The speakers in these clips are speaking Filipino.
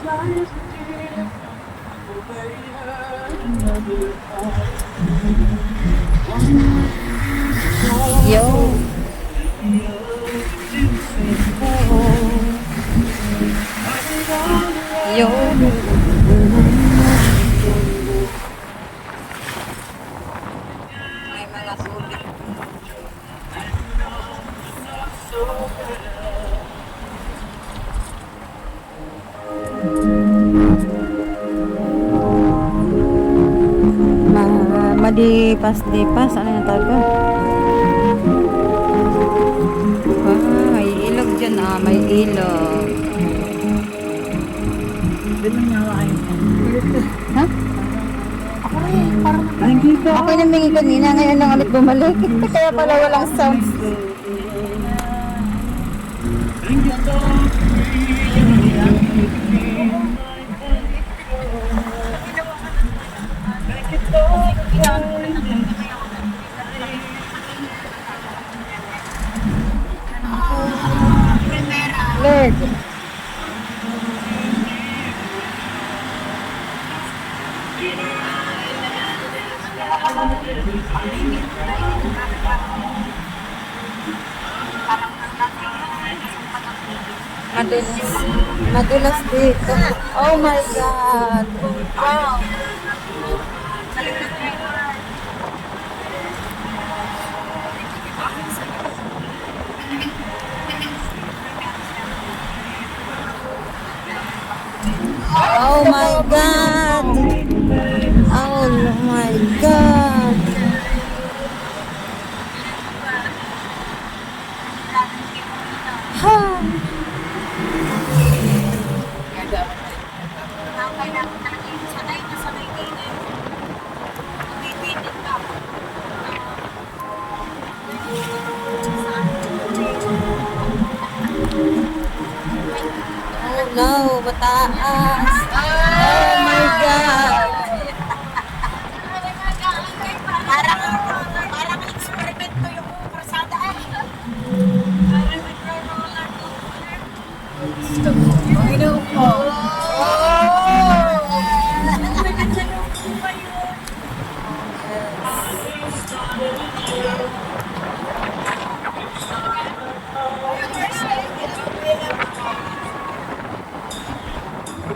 Yo. Yo. May mga tubig. Madipas-dipas. Ano yung tawag ko? May ilog dyan ah. May ilog. Ha? Ako yung namingi kanina. Ngayon lang ulit bumalik. Kaya pala walang sounds. Lord. Madulas dito. Oh my God. Wow. Oh my God. Oh my God. Ha. Oh no, mataas. Oh my God. Parang eksperimento yung prasada ay. Panginoon ko.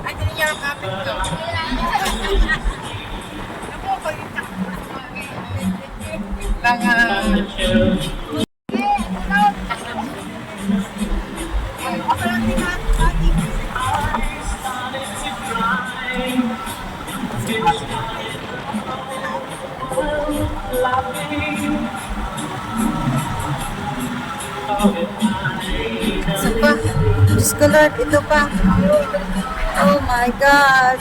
Ay, hindi niya ang kapit ko. Isa pa. Diyos ko Lord, ito pa. Oh my God.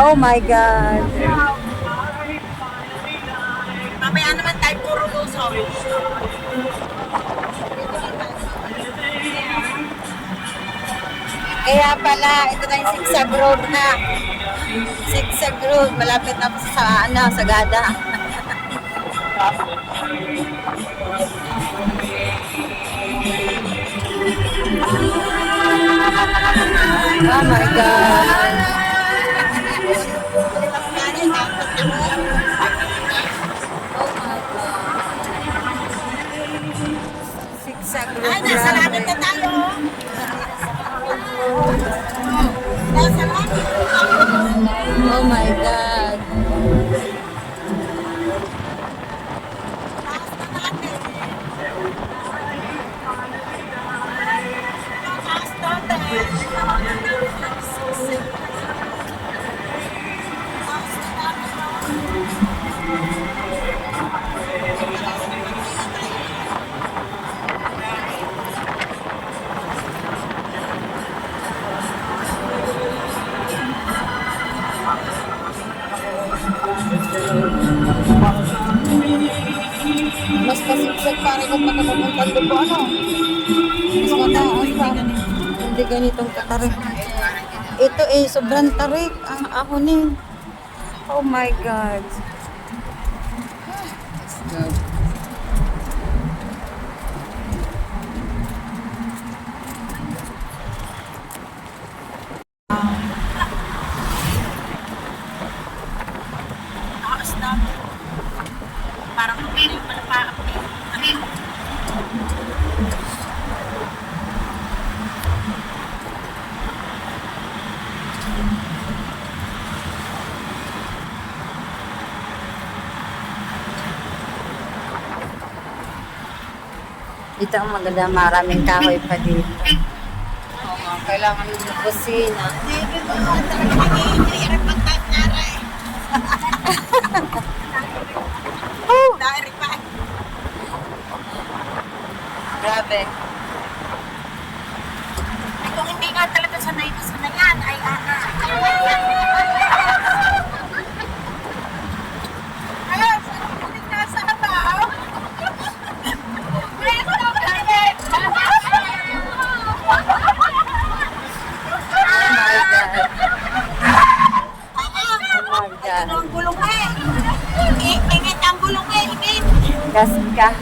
Oh my God. Mamaya naman tayo puro luso. Kaya pala, ito na yung Sigsag Road na. Sigsag Road, malapit na po sa Sagada. Oh my God. Sigsag Road Ay, nasa langit na tayo. Nasa langit. Oh my God. Taas na natin. Taas natin. Mas pasigsag pare ko pa napapuntan doon po ano. Mas mataas pa. Hindi ganitong katarik. Ito eh, sobrang tarik. Ang ahonin. Oh my God. Taas na. Parang kapil, malapakap eh. Kapil. Ito ang maganda, maraming kahoy pa dito. Oo, kailangan ng kusina. Dahil pa. Grabe. Ay, kung hindi nga talaga sanay na sanayan, ay ana. Ayun, hindi na sa kabaw. Oh my God. Ang gulong eh. Ingit ang gulong eh, ingit. Gas, gas.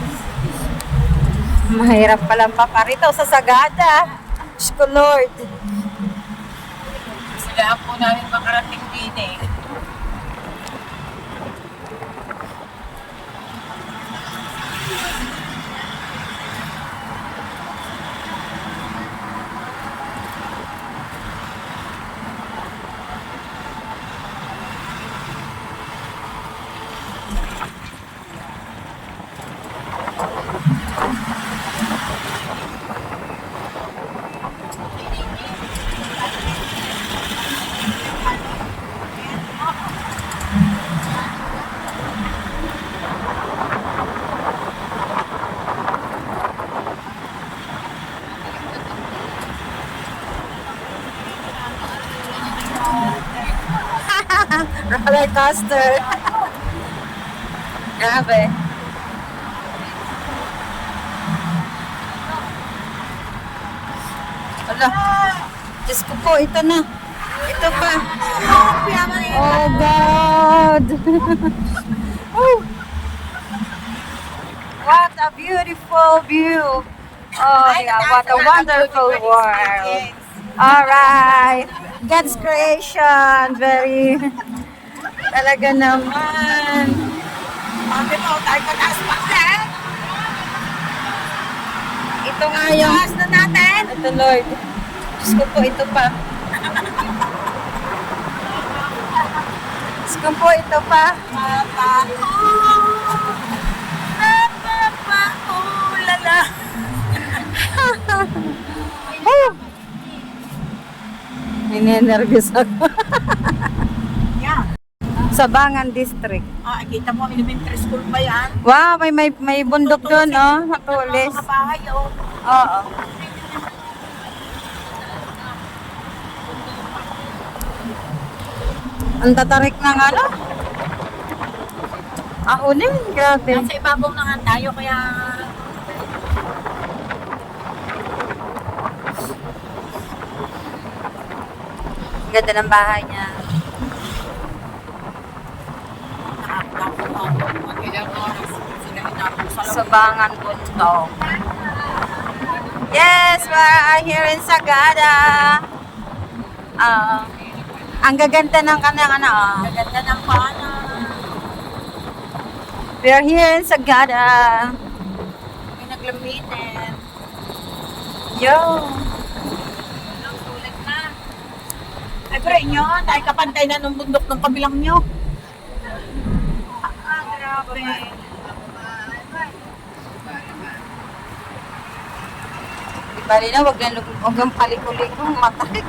Mahirap palang paparito sa Sagada. Diyos ko, Lord. Sila po namin makarating din eh. Roller coaster. Grabe. Ala. Diyos ko po, ito na. Ito pa. Oh God. Woo. What a beautiful view. Oh yeah, what a wonderful world. Alright. God's creation. Very. Talaga naman. Bakit ako tayo pataas pa eh? Ito nga yung. Taas na natin. Ito Lord. Diyos ko po, ito pa. Diyos ko po, ito pa. Lala. Woo! Ninenervyos ako. Yan. Sabangan District. Ah, kita mo, elementary school pa yan. Wow, may bundok doon, oh. Matulis. Mga bahay, oh. Oo. Ang tatarik ng ano? Ahonin, grabe. Nasa ibabaw na nga tayo, kaya Ang ganda ng bahay niya. ilang oras sila inapos sa loob. Sabangan Bundok. Yes, we are here in Sagada. Ang gaganda ng kanang ano. Maganda ng pana. We are here in Sagada. May naglamitin. Yo. Sulit na. Ay, pero inyo, dahil kapantay na nung bundok ng kabilang nyo. Grabe. Di ba rin na, wag lang paliko-liko, matakit.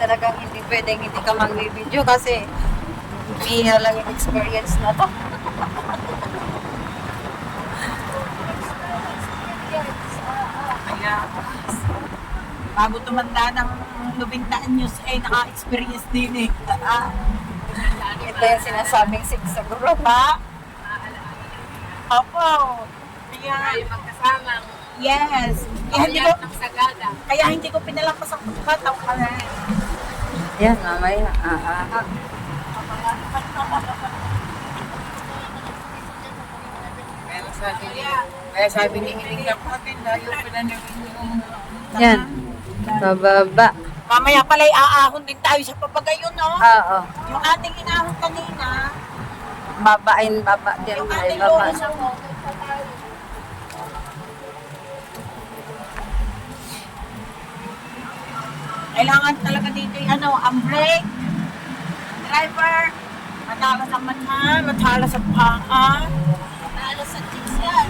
talagang hindi pwedeng hindi ka mag-video kasi bihira lang yung experience na to. Kaya, bago tumanda ng 90 anyos, naka-experience din eh. Ito yung sinasabing siguro pa. Opo. Kaya, magkasama. yes. Kaya hindi ko pinalakas ang pagkataw ka na. Yan, mamaya. Kaya sabi ni Hiling na natin, ayaw pinanawin yung Yan. Bababa. Mamaya pala'y aahon din tayo sa papagayon, no? Oo. Yung ating inahon kanina, Babain, baba. Yan, yung ay ating baba. loho sa mo. Kailangan talaga dito yung ang brake. Driver, matalas ang mata, matalas ang paa. Matalas ang cheeks yan.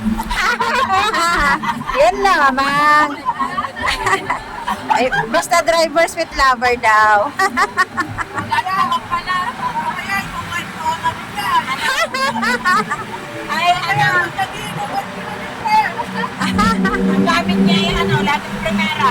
Yan naman. Ay, basta drivers with lover daw. Wala naman pala. Kaya yung kwento namin yan. Ay, ang gamit niya yung laging primera.